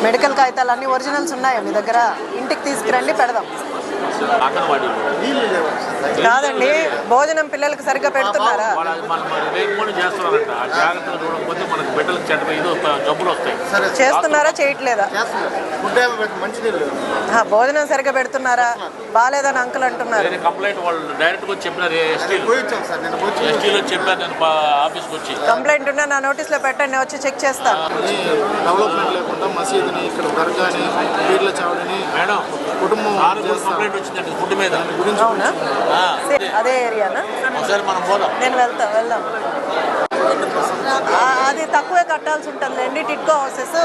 Medical కాగితాలు అన్ని originals ఉన్నాయా మీ దగ్గర? ఇంటికి తీసుకురండి, పెడదాం. కాదండి, భోజనం పిల్లలకు సరిగ్గా పెడుతున్నారా? చేస్తున్నారా, చేయట్లేదా? భోజనం సరిగ్గా పెడుతున్నారా? బాగాలేదని అంకుల్ అంటున్నారు. కంప్లైంట్ ఉన్నా నా నోటీస్ లో పెట్టండి, వచ్చి చెక్ చేస్తాను. డెవలప్మెంట్ లేకుండా మసీదుని, ఇక్కడ దర్గాని, పీర్ల చావడిని కుటుంబం అవునా? అదే ఏరియానా? నేను వెళ్దాం. అది తక్కువే కట్టాల్సి ఉంటుందిలేండి. టిట్కో హౌసెస్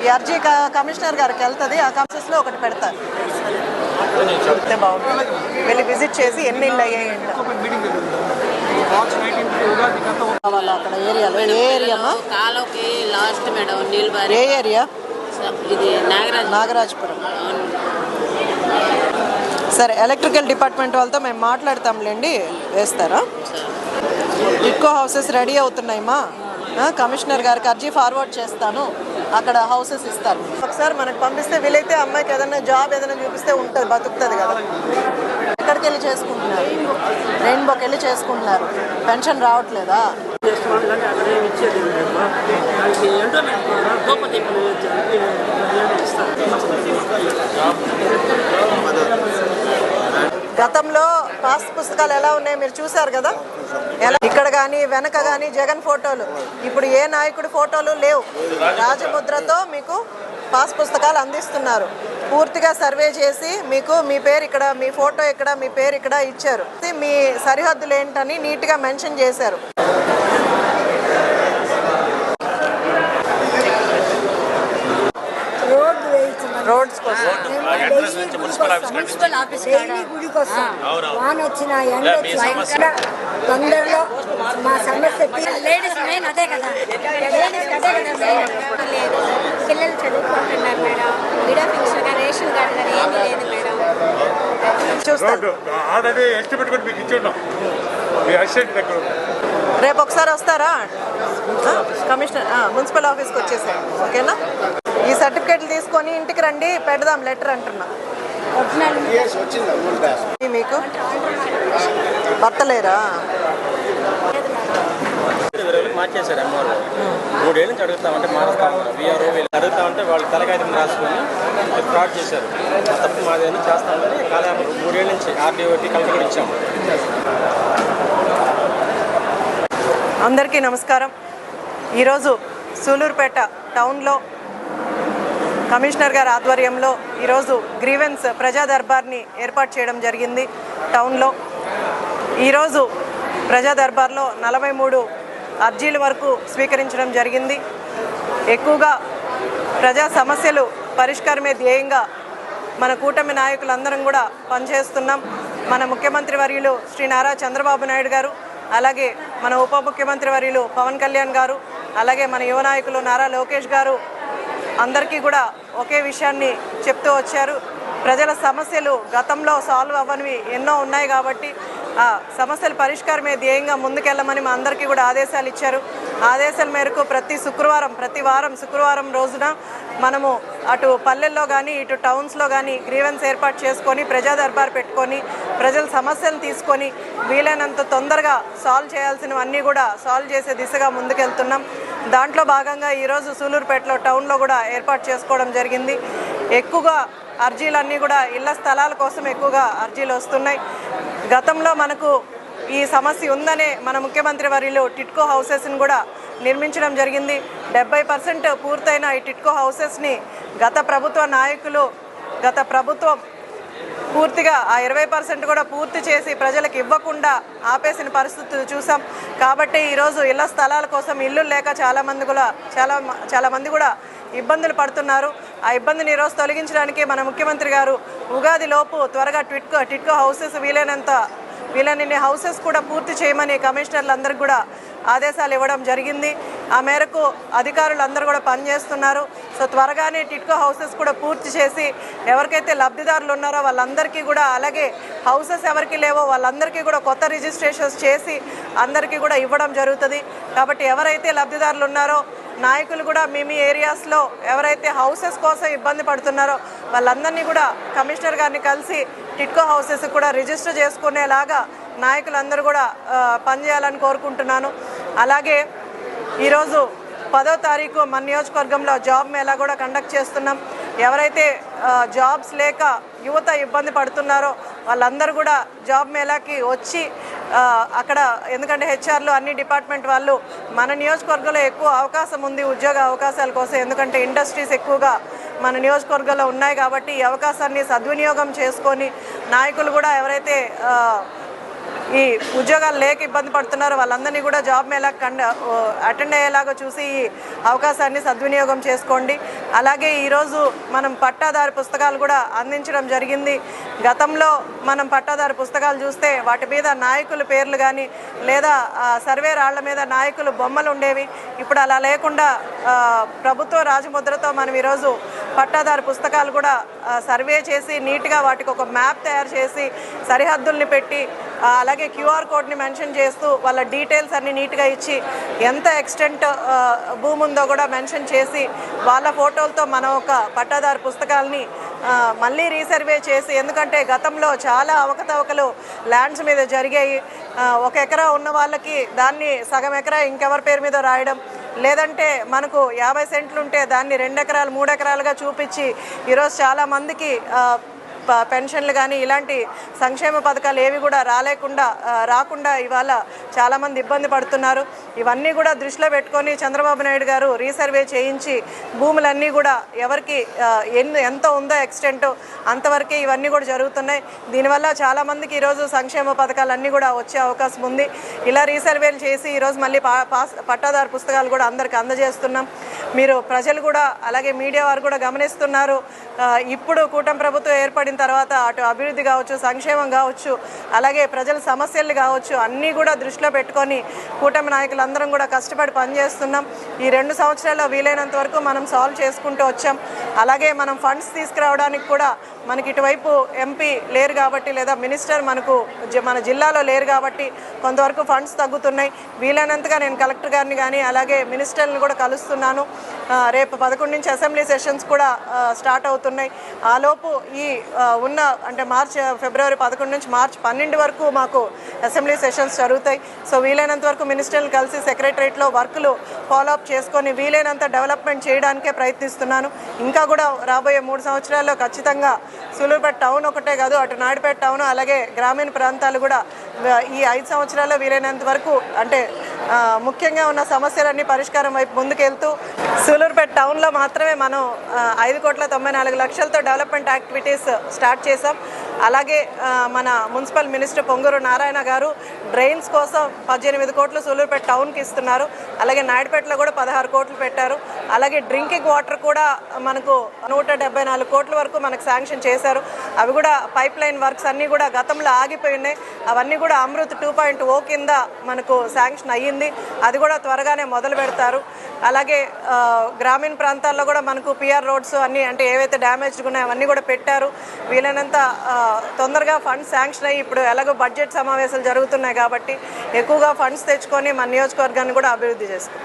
ఈ అర్జీ కమిషనర్ గారికి వెళ్తుంది. ఆ హౌసెస్లో ఒకటి పెడతారు. చెప్తే బాగుంటుంది. వెళ్ళి విజిట్ చేసి ఎన్ని ఇళ్ళు అయ్యాయండి అక్కడ ఏరియాలో. ఏ ఏరియామా? ఏ ఏరియా? నాగరాజపురం. సరే, ఎలక్ట్రికల్ డిపార్ట్మెంట్ వాళ్ళతో మేము మాట్లాడతాంలేండి, వేస్తారా? టిట్కో హౌసెస్ రెడీ అవుతున్నాయమ్మా. కమిషనర్ గారికి అర్జీ ఫార్వర్డ్ చేస్తాను, అక్కడ హౌసెస్ ఇస్తారు. ఒకసారి మనకు పంపిస్తే వీలైతే అమ్మాయికి ఏదైనా జాబ్ ఏదైనా చూపిస్తే ఉంటుంది, బతుకుతుంది కదా. ఎక్కడికి వెళ్ళి చేసుకుంటున్నారు? రెయిన్బోకి వెళ్ళి చేసుకుంటున్నారు. పెన్షన్ రావట్లేదా? గతంలో పాస్ పుస్తకాలు ఎలా ఉన్నాయో మీరు చూశారు కదా. ఇక్కడ కానీ వెనక కానీ జగన్ ఫోటోలు, ఇప్పుడు ఏ నాయకుడి ఫోటోలు లేవు. రాజముద్రతో మీకు పాస్ పుస్తకాలు అందిస్తున్నారు. పూర్తిగా సర్వే చేసి మీకు మీ పేరు ఇక్కడ, మీ ఫోటో ఇక్కడ, మీ పేరు ఇక్కడ ఇచ్చారు. మీ సరిహద్దులు ఏంటని నీట్గా మెన్షన్ చేశారు. రోడ్స్ కోసం మున్సిపల్ ఆఫీస్ గుడి కోసం వాన వచ్చినా ఎండ వచ్చినా తొందరలో మా సమస్య లేడీస్ మెయిన్ అదే కదా. పిల్లలు చదువుకుంటున్నారు మేడం. విడా పెన్షన్ కానీ రేషన్ కార్డు కానీ ఏమీ లేదు మేడం. రేపు ఒకసారి వస్తారా కమిషనర్? మున్సిపల్ ఆఫీస్కి వచ్చేసారు, ఓకేనా? ఈ సర్టిఫికేట్లు తీసుకొని ఇంటికి రండి, పెడదాం లెటర్ అంటున్నా. మీకు భర్తలేరా? మార్చేశారు అమ్మవారు. 3 ఏళ్ళ నుంచి అడుగుతామంటే మారుస్తా ఉన్నారు. వీఆర్ఓ వీళ్ళు అడుగుతామంటే వాళ్ళు తలకాయతం రాసుకొని ఫ్రాడ్ చేశారు. తప్పు మాదేమో చేస్తామని కాలేపం 3 ఏళ్ళ నుంచి ఆర్డీఓకి కలెక్టర్ ఇచ్చాము. అందరికీ నమస్కారం. ఈరోజు సూలూరుపేట టౌన్లో కమిషనర్ గారి ఆధ్వర్యంలో ఈరోజు గ్రీవెన్స్ ప్రజా దర్బార్ని ఏర్పాటు చేయడం జరిగింది టౌన్లో. ఈరోజు ప్రజా దర్బార్లో 43 అర్జీల వరకు స్వీకరించడం జరిగింది. ఎక్కువగా ప్రజా సమస్యలు పరిష్కారమే ధ్యేయంగా మన కూటమి నాయకులందరం కూడా పనిచేస్తున్నాం. మన ముఖ్యమంత్రి వర్యులు శ్రీ నారా చంద్రబాబు నాయుడు గారు, అలాగే మన ఉప ముఖ్యమంత్రి వర్యులు పవన్ కళ్యాణ్ గారు, అలాగే మన యువ నాయకులు నారా లోకేష్ గారు అందరికీ కూడా ఒకే విషయాన్ని చెప్తూ వచ్చారు. ప్రజల సమస్యలు గతంలో సాల్వ్ అవ్వనివి ఎన్నో ఉన్నాయి కాబట్టి ఆ సమస్యల పరిష్కారమే ధ్యేయంగా ముందుకెళ్ళమని మా అందరికీ కూడా ఆదేశాలు ఇచ్చారు. ఆదేశాల మేరకు ప్రతి వారం శుక్రవారం రోజున మనము అటు పల్లెల్లో కానీ ఇటు టౌన్స్లో కానీ గ్రీవెన్స్ ఏర్పాటు చేసుకొని ప్రజా దర్బార్ పెట్టుకొని ప్రజల సమస్యలను తీసుకొని వీలైనంత తొందరగా సాల్వ్ చేయాల్సినవన్నీ కూడా సాల్వ్ చేసే దిశగా ముందుకెళ్తున్నాం. దాంట్లో భాగంగా ఈరోజు సూలూరుపేటలో టౌన్లో కూడా ఏర్పాటు చేసుకోవడం జరిగింది. ఎక్కువగా అర్జీలన్నీ కూడా ఇళ్ల స్థలాల కోసం ఎక్కువగా అర్జీలు వస్తున్నాయి. గతంలో మనకు ఈ సమస్య ఉందనే మన ముఖ్యమంత్రి వర్యులు టిట్కో హౌసెస్ని కూడా నిర్మించడం జరిగింది. 70% పూర్తయిన ఈ టిట్కో హౌసెస్ని గత ప్రభుత్వం పూర్తిగా ఆ 20% కూడా పూర్తి చేసి ప్రజలకు ఇవ్వకుండా ఆపేసిన పరిస్థితులు చూసాం. కాబట్టి ఈరోజు ఇళ్ల స్థలాల కోసం ఇల్లు లేక చాలా మంది కూడా ఇబ్బందులు పడుతున్నారు. ఆ ఇబ్బందిని ఈరోజు తొలగించడానికి మన ముఖ్యమంత్రి గారు ఉగాది లోపు త్వరగా టిట్కో హౌసెస్ వీలైనన్ని హౌసెస్ కూడా పూర్తి చేయమని కమిషనర్లందరికీ కూడా ఆదేశాలు ఇవ్వడం జరిగింది. ఆ మేరకు అధికారులందరూ కూడా పనిచేస్తున్నారు. సో త్వరగానే టిట్కో హౌసెస్ కూడా పూర్తి చేసి ఎవరికైతే లబ్ధిదారులు ఉన్నారో వాళ్ళందరికీ కూడా, అలాగే హౌసెస్ ఎవరికి లేవో వాళ్ళందరికీ కూడా కొత్త రిజిస్ట్రేషన్స్ చేసి అందరికీ కూడా ఇవ్వడం జరుగుతుంది. కాబట్టి ఎవరైతే లబ్ధిదారులు ఉన్నారో నాయకులు కూడా మీ ఏరియాస్లో ఎవరైతే హౌసెస్ కోసం ఇబ్బంది పడుతున్నారో వాళ్ళందరినీ కూడా కమిషనర్ గారిని కలిసి టిట్కో హౌసెస్ కూడా రిజిస్టర్ చేసుకునేలాగా నాయకులందరూ కూడా పనిచేయాలని కోరుకుంటున్నాను. అలాగే ఈరోజు 10వ తారీఖు మన నియోజకవర్గంలో జాబ్ మేళా కూడా కండక్ట్ చేస్తున్నాం. ఎవరైతే జాబ్స్ లేక యువత ఇబ్బంది పడుతున్నారో వాళ్ళందరూ కూడా జాబ్ మేళాకి వచ్చి అక్కడ, ఎందుకంటే హెచ్ఆర్లు అన్ని డిపార్ట్మెంట్ వాళ్ళు మన నియోజకవర్గంలో ఎక్కువ అవకాశం ఉంది ఉద్యోగ అవకాశాల కోసం, ఎందుకంటే ఇండస్ట్రీస్ ఎక్కువగా మన నియోజకవర్గంలో ఉన్నాయి కాబట్టి ఈ అవకాశాన్ని సద్వినియోగం చేసుకొని నాయకులు కూడా ఎవరైతే ఈ ఉద్యోగాలు లేక ఇబ్బంది పడుతున్నారో వాళ్ళందరినీ కూడా జాబ్ మేళా అటెండ్ అయ్యేలాగా చూసి ఈ అవకాశాన్ని సద్వినియోగం చేసుకోండి. అలాగే ఈరోజు మనం పట్టాదారు పుస్తకాలు కూడా అందించడం జరిగింది. గతంలో మనం పట్టాదారు పుస్తకాలు చూస్తే వాటి మీద నాయకుల పేర్లు కానీ లేదా సర్వే రాళ్ల మీద నాయకులు బొమ్మలు ఉండేవి. ఇప్పుడు అలా లేకుండా ప్రభుత్వ రాజముద్రతో మనం ఈరోజు పట్టాదారు పుస్తకాలు కూడా సర్వే చేసి నీట్గా వాటికి ఒక మ్యాప్ తయారు చేసి సరిహద్దుల్ని పెట్టి అలాగే క్యూఆర్ కోడ్ని మెన్షన్ చేస్తూ వాళ్ళ డీటెయిల్స్ అన్ని నీట్గా ఇచ్చి ఎంత ఎక్స్టెంట్ భూమి ఉందో కూడా మెన్షన్ చేసి వాళ్ళ ఫోటోలతో మనం ఒక పట్టాదారు పుస్తకాలని మళ్ళీ రీసర్వే చేసి, ఎందుకంటే గతంలో చాలా అవకతవకలు ల్యాండ్స్ మీద జరిగాయి. 1 ఎకరా ఉన్న వాళ్ళకి దాన్ని సగం ఎకరా ఇంకెవరి పేరు మీద రాయడం, లేదంటే మనకు 50 సెంట్లు ఉంటే దాన్ని 2 ఎకరాలు 3 ఎకరాలుగా చూపించి ఈరోజు చాలామందికి పెన్షన్లు కానీ ఇలాంటి సంక్షేమ పథకాలు ఏవి కూడా రాకుండా ఇవాళ చాలామంది ఇబ్బంది పడుతున్నారు. ఇవన్నీ కూడా దృష్టిలో పెట్టుకొని చంద్రబాబు నాయుడు గారు రీసర్వే చేయించి భూములన్నీ కూడా ఎవరికి ఎంత ఉందో ఎక్స్టెంట్ అంతవరకే ఇవన్నీ కూడా జరుగుతున్నాయి. దీనివల్ల చాలామందికి ఈరోజు సంక్షేమ పథకాలన్నీ కూడా వచ్చే అవకాశం ఉంది. ఇలా రీసర్వేలు చేసి ఈరోజు మళ్ళీ పట్టాదారు పుస్తకాలు కూడా అందరికీ అందజేస్తున్నాం. మీరు ప్రజలు కూడా అలాగే మీడియా వారు కూడా గమనిస్తున్నారు. ఇప్పుడు కూటమి ప్రభుత్వం ఏర్పడిన తర్వాత అటు అభివృద్ధి కావచ్చు, సంక్షేమం కావచ్చు, అలాగే ప్రజల సమస్యలు కావచ్చు అన్నీ కూడా దృష్టిలో పెట్టుకొని కూటమి నాయకులందరం కూడా కష్టపడి పనిచేస్తున్నాం. ఈ 2 సంవత్సరాల్లో వీలైనంత వరకు మనం సాల్వ్ చేసుకుంటూ వచ్చాం. అలాగే మనం ఫండ్స్ తీసుకురావడానికి కూడా మనకి ఇటువైపు ఎంపీ లేరు కాబట్టి లేదా మినిస్టర్ మన జిల్లాలో లేరు కాబట్టి కొంతవరకు ఫండ్స్ తగ్గుతున్నాయి. వీలైనంతగా నేను కలెక్టర్ గారిని కానీ అలాగే మినిస్టర్ని కూడా కలుస్తున్నాను. రేపు 11 నుంచి అసెంబ్లీ సెషన్స్ కూడా స్టార్ట్ అవుతున్నాయి. ఆలోపు ఈ అంటే ఫిబ్రవరి 11 నుంచి మార్చి 12 వరకు మాకు అసెంబ్లీ సెషన్స్ జరుగుతాయి. సో వీలైనంత వరకు మినిస్టర్లు కలిసి సెక్రటరేట్లో వర్కులు ఫాలోఅప్ చేసుకొని వీలైనంత డెవలప్మెంట్ చేయడానికే ప్రయత్నిస్తున్నాను. ఇంకా కూడా రాబోయే 3 సంవత్సరాల్లో ఖచ్చితంగా సూలూరుపేట టౌన్ ఒకటే కాదు, అటు నాయుడుపేట టౌన్ అలాగే గ్రామీణ ప్రాంతాలు కూడా ఈ 5 సంవత్సరాల్లో వీలైనంత వరకు అంటే ముఖ్యంగా ఉన్న సమస్యలన్నీ పరిష్కారం వైపు ముందుకెళ్తూ సూలూరుపేట టౌన్లో మాత్రమే మనం 5,94,00,00,000తో డెవలప్మెంట్ యాక్టివిటీస్ స్టార్ట్ చేసాం. అలాగే మన మున్సిపల్ మినిస్టర్ పొంగూరు నారాయణ గారు డ్రైన్స్ కోసం 18 కోట్లు సూలూరుపేట టౌన్కి ఇస్తున్నారు. అలాగే నాయుడుపేటలో కూడా 16 కోట్లు పెట్టారు. అలాగే డ్రింకింగ్ వాటర్ కూడా మనకు 174 కోట్ల వరకు మనకు శాంక్షన్ చేశారు. అవి కూడా పైప్ లైన్ వర్క్స్ అన్నీ కూడా గతంలో ఆగిపోయి ఉన్నాయి. అవన్నీ కూడా అమృత్ 2.0 కింద మనకు శాంక్షన్ అయ్యింది. అది కూడా త్వరగానే మొదలు పెడతారు. అలాగే గ్రామీణ ప్రాంతాల్లో కూడా మనకు పిఆర్ రోడ్స్ అన్నీ అంటే ఏవైతే డ్యామేజ్డ్ ఉన్నాయో అవన్నీ కూడా పెట్టారు. వీలైనంత తొందరగా ఫండ్స్ శాంక్షన్ అయ్యి ఇప్పుడు ఎలాగో బడ్జెట్ సమావేశాలు జరుగుతున్నాయి కాబట్టి ఎక్కువగా ఫండ్స్ తెచ్చుకొని మన నియోజకవర్గాన్ని కూడా అభివృద్ధి చేస్తాం.